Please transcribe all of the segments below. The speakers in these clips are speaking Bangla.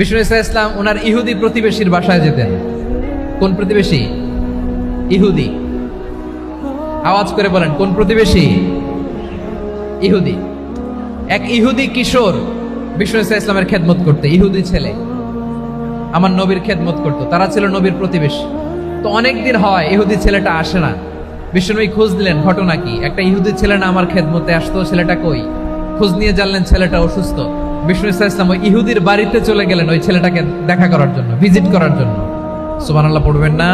বিষ্ণু ইসলাম ওনার ইহুদি প্রতিবেশীর বাসায় যেতেন। কোন প্রতিবেশী? ইহুদি। আওয়াজ করে বলেন, কোন প্রতিবেশী? ইহুদি। এক ইহুদি কিশোর বিষ্ণু ইসলামের খেদমত করতে, ইহুদি ছেলে আমার নবীর খেদমত করতো। তারা ছিল নবীর প্রতিবেশী। তো অনেকদিন হয় ইহুদি ছেলেটা আসে না। বিষ্ণুনবী খোঁজ দিলেন, ঘটনা কি? একটা ইহুদি ছেলে না আমার খেদমতে আসতো, ছেলেটা কই? খোঁজ নিয়ে জানলেন ছেলেটা অসুস্থ। বিষ্ণু ইসলাম ওই ইহুদির বাড়িতে চলে গেলেন ওই ছেলেটাকে দেখা করার জন্য, ভিজিট করার জন্য। সুবহানাল্লাহ পড়বেন না?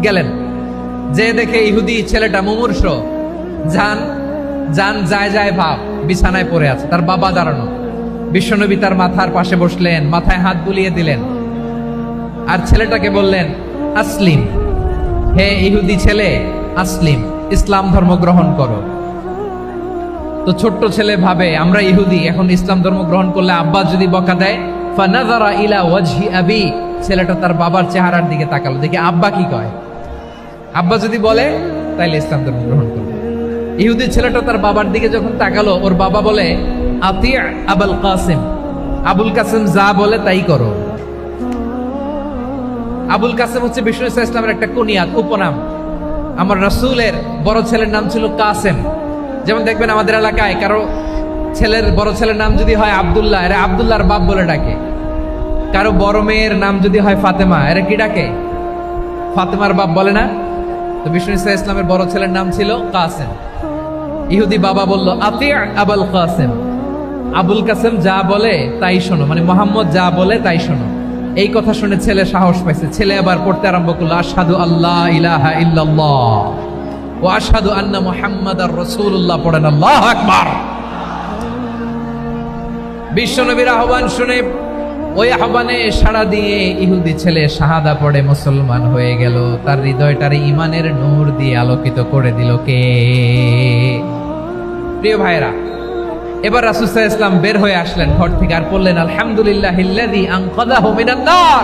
গেলেন, যে দেখে ইহুদি ছেলেটা মুমূর্ষ, জান যায় যায় ভাব, বিছানায় পড়ে আছে, তার বাবা দাঁড়ানো। বিশ্বনবী তার মাথার পাশে বসলেন, মাথায় হাত বুলিয়ে দিলেন, আর ছেলেটাকে বললেন, আসলিম, হে ইহুদি ছেলে, আসলিম, ইসলাম ধর্ম গ্রহণ করো। তো ছোট্ট ছেলে ভাবে আমরা ইহুদি, এখন ইসলাম ধর্ম গ্রহণ করলে আব্বা যদি বকা দেয়। ফানাযারা ইলা ওয়াজহি আবি, ছেলেটা তার বাবার চেহারার দিকে তাকালো, দেখি আব্বা কি কয়। আব্বা যদি বলে তাইলে ইসলাম ধর্ম গ্রহণ করবে। ইহুদি ছেলেটা তার বাবার দিকে যখন তাকালো, ওর বাবা বলে, আতি আবুল কাসিম, আবুল কাসিম যা বলে তাই করো। আবুল কাসিম হচ্ছে বিষ্ণু ইসলামের একটা কুনিয়াত, উপনাম। আমার রাসূলের বড় ছেলের নাম ছিল কাসেম। যেমন দেখবেন আমাদের এলাকায় কারো ছেলের বড় ছেলের নাম যদি হয় আব্দুল্লাহ, এরা আব্দুল্লাহর বাপ বলে ডাকে। কারো বড় মেয়ের নাম যদি হয় ফাতেমা, এরা কি ডাকে? ফাতেমার বাপ বলে না? তো বিষ্ণু ইসলামের বড় ছেলের নাম ছিল কাসেম। ইহুদি বাবা বলল, আতি আবুল কাসেম, আবুল কাসেম যা বলে তাই শোনো, মানে মোহাম্মদ যা বলে তাই শোনো। এই কথা শুনে ছেলে সাহস পাইছে। ছেলে আবার পড়তে আরম্ভ করলো, আশহাদু আল্লাহ ইলাহা ইল্লাল্লাহ ওয়া আশহাদু আন্না মুহাম্মাদার রাসূলুল্লাহ। পড়েন আল্লাহু আকবার। বিশ্বনবীর আহ্বান শুনে ওই আহ্বানে সাড়া দিয়ে ইহুদি ছেলে শাহাদা পড়ে মুসলমান হয়ে গেল। তার হৃদয়টারে ঈমানের নূর দিয়ে আলোকিত করে দিল কে? প্রিয় ভাইরা, এবার রাসূল সাল্লাল্লাহু আলাইহি ওয়াসাল্লাম বের হয়ে আসলেন ঘর থেকে, আর বললেন, আলহামদুলিল্লাহিল্লাযী আনকাযাহু মিনান নার।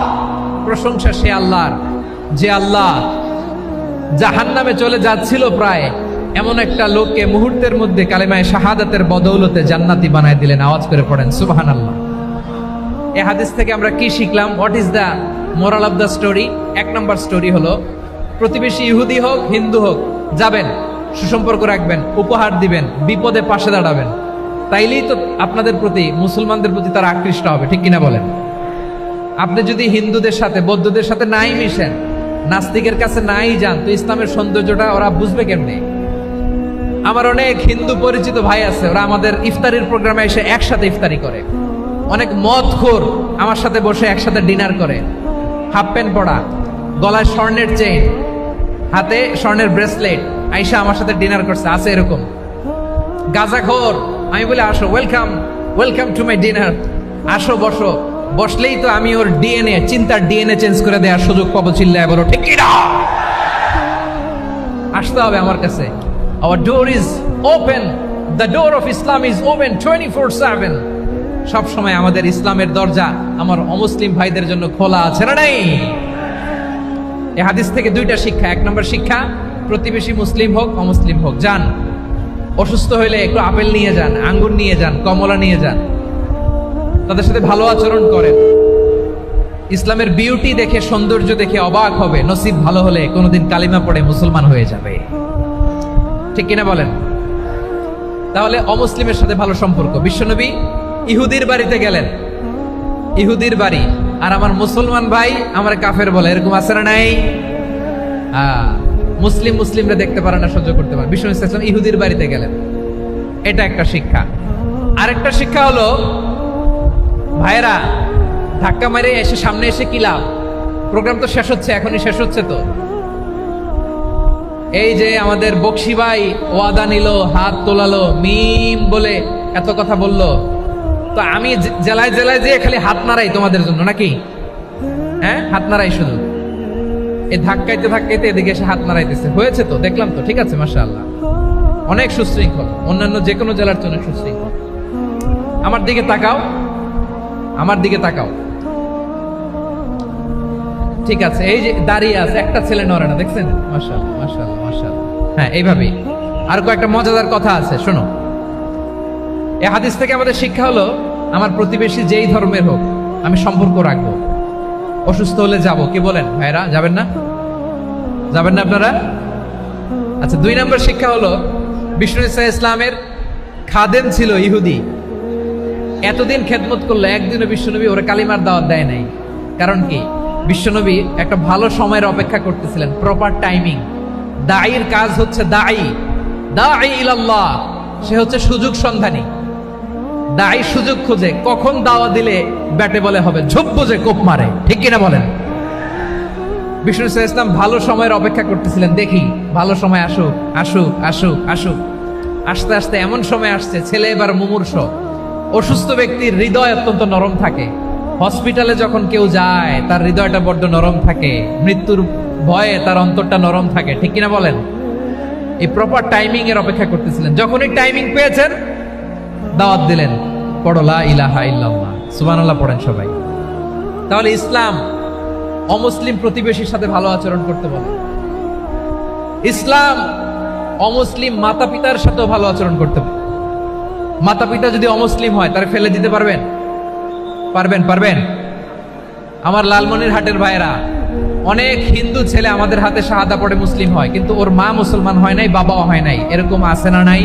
প্রশংসা সে আল্লাহর, যে আল্লাহ জাহান্নামে চলে যাচ্ছিল প্রায় এমন একটা লোককে মুহূর্তের মধ্যে কালেমায়ে শাহাদাতের বদৌলতে জান্নাতি বানায় দিলেন। আওয়াজ করে পড়েন সুবহানাল্লাহ। এই হাদিস থেকে আমরা কি শিখলাম? What is the moral of the story? এক নম্বর স্টোরি হলো, প্রতিবেশী ইহুদি হোক হিন্দু হোক, যাবেন, সুসম্পর্ক রাখবেন, উপহার দিবেন, বিপদে পাশে দাঁড়াবেন। তাইলেই তো আপনাদের প্রতি, মুসলমানদের প্রতি তারা আকৃষ্ট হবে, ঠিক কিনা বলেন? আপনি যদি হিন্দুদের সাথে বৌদ্ধদের সাথে নাই মিশেন, নাস্তিকের কাছে নাই যান, তো ইসলামের সৌন্দর্যটা ওরা বুঝবে কেমনে? আমার অনেক হিন্দু পরিচিত ভাই আছে, ওরা আমাদের ইফতারির প্রোগ্রামে এসে একসাথে ইফতারি করে। অনেক মদখোর আমার সাথে বসে একসাথে ডিনার করে, হাফ প্যান্ট পরা, গলায় স্বর্ণের চেইন, হাতে স্বর্ণের ব্রেসলেট, আইসা আমার সাথে ডিনার করছে। আছে এরকম গাঁজাখোর। আমি বলি, আসো, welcome, welcome to my dinner, আসো বসো। বসলেই তো আমি ওর ডিএনএ, চিন্তার ডিএনএ চেঞ্জ করে দেওয়ার সুযোগ পাবো। চিল্লায় বলো ঠিক কি না? আসতে হবে আমার কাছে। Our door is open. The door of Islam is open 24/7. সব সময় আমাদের ইসলামের দরজা আমার অমুসলিম ভাইদের জন্য খোলা আছে না নাই? এই হাদিস থেকে দুইটা শিক্ষা। এক নম্বর শিক্ষা, প্রতিবেশী মুসলিম হোক অমুসলিম হোক, যান, অসুস্থ হইলে একটু আপেল নিয়ে যান, আঙ্গুর নিয়ে যান, কমলা নিয়ে যান, তাদের সাথে ভালো আচরণ করেন। ইসলামের বিউটি দেখে, সৌন্দর্য দেখে অবাক হবে। নসিব ভালো হলে কোনোদিন কালিমা পড়ে মুসলমান হয়ে যাবে, ঠিক কিনা বলেন? তাহলে অমুসলিমের সাথে ভালো সম্পর্ক। বিশ্বনবী ইহুদির বাড়িতে গেলেন, ইহুদির বাড়ি, আর আমার মুসলমান ভাই আমার কাফের বলে, এরকম আছে না নাই? মুসলিমরা দেখতে পারে না, সহ্য করতে পারে। বিশ্বনবী সাল্লাল্লাহু আলাইহি ওয়াসাল্লাম ইহুদির বাড়িতে গেলেন, এটা একটা শিক্ষা। আরেকটা শিক্ষা হলো, ভাইরা, ধাক্কা মারে এসে সামনে এসে কি লাভ? প্রোগ্রাম তো শেষ হচ্ছে, এখনই শেষ হচ্ছে। তো এই যে আমাদের বকশি ভাই ওয়াদা নিল, হাত তোলালো, মিম বলে এত কথা বললো, তো আমি জেলায় জেলায় যে খালি হাত নাড়াই তোমাদের জন্য নাকি? হ্যাঁ, হাত নাড়াই শুধু। এই ধাক্কাইতে ধাক্কাইতে এদিকে এসে হাত নাড়াইতেছে, হয়েছে তো, দেখলাম তো, ঠিক আছে, মাশাআল্লাহ, অনেক সুশৃঙ্খল, অন্যান্য যে কোনো জেলার জন্য সুশৃঙ্খল। আমার দিকে তাকাও, আমার দিকে তাকাও, ঠিক আছে। এই যে দাঁড়িয়ে আছে, একটা ছেলে নড়ে না, দেখছেন? মাশাআল্লাহ, মাশাআল্লাহ, মাশাআল্লাহ। হ্যাঁ, এইভাবেই। আর কয়েকটা মজাদার কথা আছে, শোনো। এই হাদিস থেকে আমাদের শিক্ষা হলো, আমার প্রতিবেশী যেই ধর্মের হোক, আমি সম্পর্ক রাখবো, অসুস্থ হলে যাব। কি বলেন ভাইরা, যাবেন না? যাবেন না আপনারা? আচ্ছা, 2 নম্বর শিক্ষা হলো, বিষ্ণু ইসা ইসলামের খাদেম ছিল ইহুদি। এতদিন খেদমত করলো, একদিনও বিশ্বনবী ওরা কালিমার দাওয়াত দেয় নাই। কারণ কি? বিশ্বনবী একটা ভালো সময়ের অপেক্ষা করতেছিলেন, প্রপার টাইমিং। দায়ীর কাজ হচ্ছে দায়ী ইলাল্লাহ, সে হচ্ছে সুযোগ সন্ধানী। দায়ী সুযোগ খোঁজে, কখন দাওয়া দিলে ব্যাটে বলে হবে, ঝোপ বুঝে কোপ মারে, ঠিক কিনা বলেন? বিষ্ণু ইসলাম ভালো সময়ের অপেক্ষা করতেছিলেন, দেখি ভালো সময় আসুক আসুক আসুক আসুক। আস্তে আস্তে এমন সময় আসছে, ছেলে এবার মুমূর্ষ। অসুস্থ ব্যক্তির হৃদয় অত্যন্ত নরম থাকে। হসপিটালে যখন কেউ যায় তার হৃদয়টা বড্ড নরম থাকে, মৃত্যুর ভয়ে তার অন্তরটা নরম থাকে, ঠিক কিনা বলেন? এই প্রপার টাইমিং এর অপেক্ষা করতেছিলেন। যখনই টাইমিং পেয়েছেন, দাওয়াত দিলেন, পড়ো লা ইলাহা ইল্লাল্লাহ, সুবহানাল্লাহ পড়েন সবাই। তাহলে ইসলাম অমুসলিম প্রতিবেশীর সাথে ভালো আচরণ করতে বলে। ইসলাম অমুসলিম মাতা পিতার সাথেও ভালো আচরণ করতে বলে। মাতা পিতা যদি অমুসলিম হয়, তারা ফেলে দিতে পারবেন? পারবেন? আমার লালমনিরহাটের ভাইয়েরা, অনেক হিন্দু ছেলে আমাদের হাতে শাহাদা পড়ে মুসলিম হয়, কিন্তু ওর মা মুসলমান হয় নাই, বাবাও হয় নাই। এরকম আছে না নাই?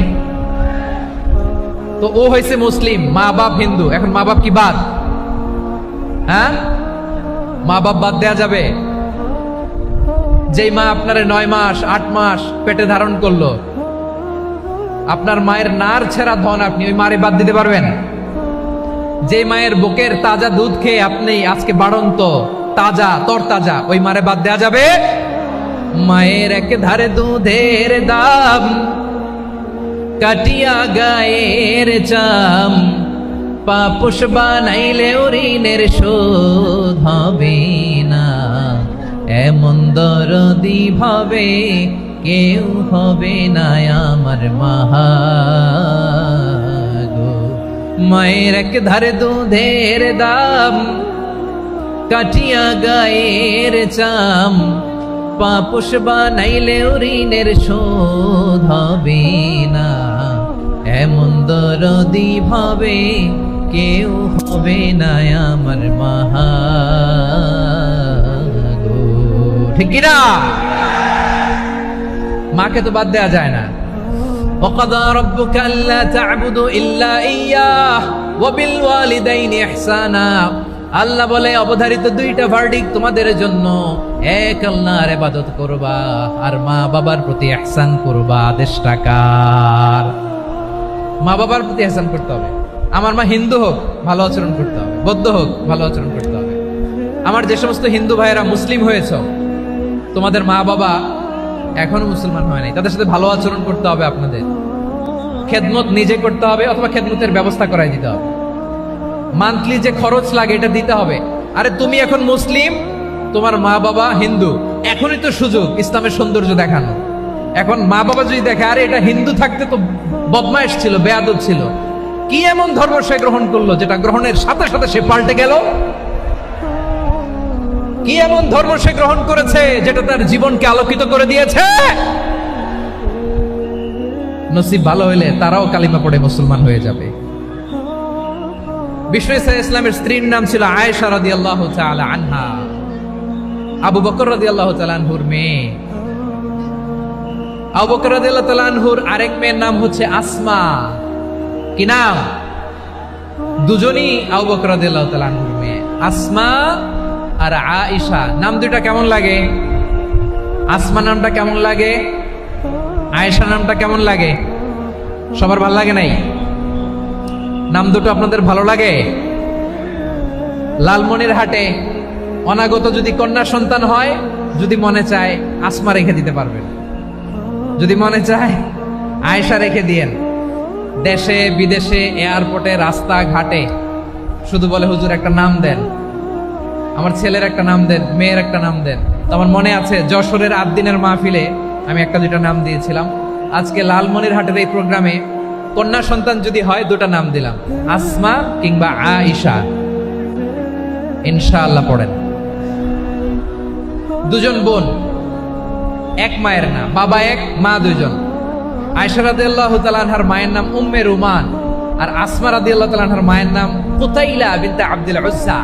তো ও হয়েছে মুসলিম, মা বাপ হিন্দু, এখন মা বাপ কি বাদ? হ্যাঁ, মা বাপ বাদ দেয়া যাবে? যেই মা আপনারে 9 মাস 8 মাস পেটে ধারণ করলো, আপনার মায়ের নার ছেঁড়া ধন, আপনি ওই মারে বাদ দিতে পারবেন? যে মায়ের বুকের তাজা দুধ খেয়ে আপনি আজকে বাড়ন্ত তাজা তরতাজা, ওই মারে বাদ দেয়া যাবে? মায়ের এক ধারে দুধের দাম, কাটিয়া গায়ের চাম, পাপুষ বানাইলে ঋণের শোধ হবে না। এমন দরদি ভাবে কেউ হবে না আমার মাহা গো। মায়ের এক ধারে দুধের দাম, কাটিয়া গায়ের চাম, পাপুষ বানাইলে ঋণের শোধ হবে না। এমন দরদি ভাবে কেউ হবে না আমার মাহা গো, ঠিক কিনা? মাকে তো বাদ দেয়া যায় না। وَقَضَى رَبُّكَ أَلَّا تَعْبُدُوا إِلَّا إِيَّاهُ وَبِالْوَالِدَيْنِ إِحْسَانًا। আল্লাহ বলে, অবধারিত 2টা ভার্ডিক তোমাদের জন্য, এক আল্লাহর ইবাদত করবা আর মা বাবার প্রতি ইহসান করবা। আদেশটা কার? মা বাবার প্রতি ইহসান করতে হবে। আমার মা হিন্দু হোক, ভালো আচরণ করতে হবে, বৌদ্ধ হোক, ভালো আচরণ করতে হবে। আমার যে সমস্ত হিন্দু ভাইয়েরা মুসলিম হয়েছে, তোমাদের মা বাবা এখনো মুসলমান হয় নাই, তাদের সাথে ভালো আচরণ করতে হবে। আপনাদের খেদমত নিজে করতে হবে, অথবা খেদমতের ব্যবস্থা করাই দিতে হবে। মান্থলি যে খরচ লাগে এটা দিতে হবে। আরে তুমি এখন মুসলিম, তোমার মা বাবা হিন্দু, এখনই তো সুযোগ ইসলামের সৌন্দর্য দেখানো। এখন মা বাবা যদি দেখে, আরে এটা হিন্দু থাকতে তো বদমাইশ ছিল, বেয়াদব ছিল, কি এমন ধর্ম সে গ্রহণ করলো যেটা গ্রহণের সাথে সাথে সে পাল্টে গেল? কি এমন ধর্ম সে গ্রহণ করেছে যেটা তার জীবনকে আলোকিত করে দিয়েছে? নসিব ভালো হইলে তারাও কালিমা পড়ে মুসলমান হয়ে যাবে। বিষ্ণু ইসলামের স্ত্রীর নাম ছিল আয়েশা রাদিয়াল্লাহু তাআলা আনহা, আবু বকর রাদিয়াল্লাহু তাআলা আনহুর মেয়ে। আবু বকর রাদিয়াল্লাহু তাআলা আনহুর আরেক মেয়ের নাম হচ্ছে আসমা। কি নাম? দুজনই আবু বকর রাদিয়াল্লাহু তাআলা আনহুর মেয়ে, আসমা আর আয়েশা। নাম দুইটা কেমন লাগে? আসমা নামটা কেমন লাগে? আয়েশা নামটা কেমন লাগে? সবার ভালো লাগে নাই? নাম দুটো আপনাদের ভালো লাগে? লালমনিরহাটে অনাগত যদি কন্যা সন্তান হয়, যদি মনে চায় আসমা রেখে দিতে পারবেন, যদি মনে চায় আয়েশা রেখে দিয়েন। দেশে বিদেশে এয়ারপোর্টে রাস্তা ঘাটে শুধু বলে, হুজুর একটা নাম দেন, আমার ছেলের একটা নাম দেন, মেয়ের একটা নাম দেন। তো আমার মনে আছে যশোরের 8 দিনের মাহফিলে আমি 1-2টা নাম দিয়েছিলাম। আজকে লালমনিরহাটের এই প্রোগ্রামে কন্যা সন্তান যদি হয় 2টা নাম দিলাম, আসমা কিংবা আয়েশা। ইনশাআল্লাহ পড়েন। দুজন বোন, এক মায়ের না, বাবা এক মা দুজন। আয়েশা রাদিয়াল্লাহু তাআলা আনহার মায়ের নাম উম্মে রুমান, আর আসমা রাদিয়াল্লাহু তাআলা আনহার মায়ের নাম কুতাইলা বিনতে আব্দুল উজ্জা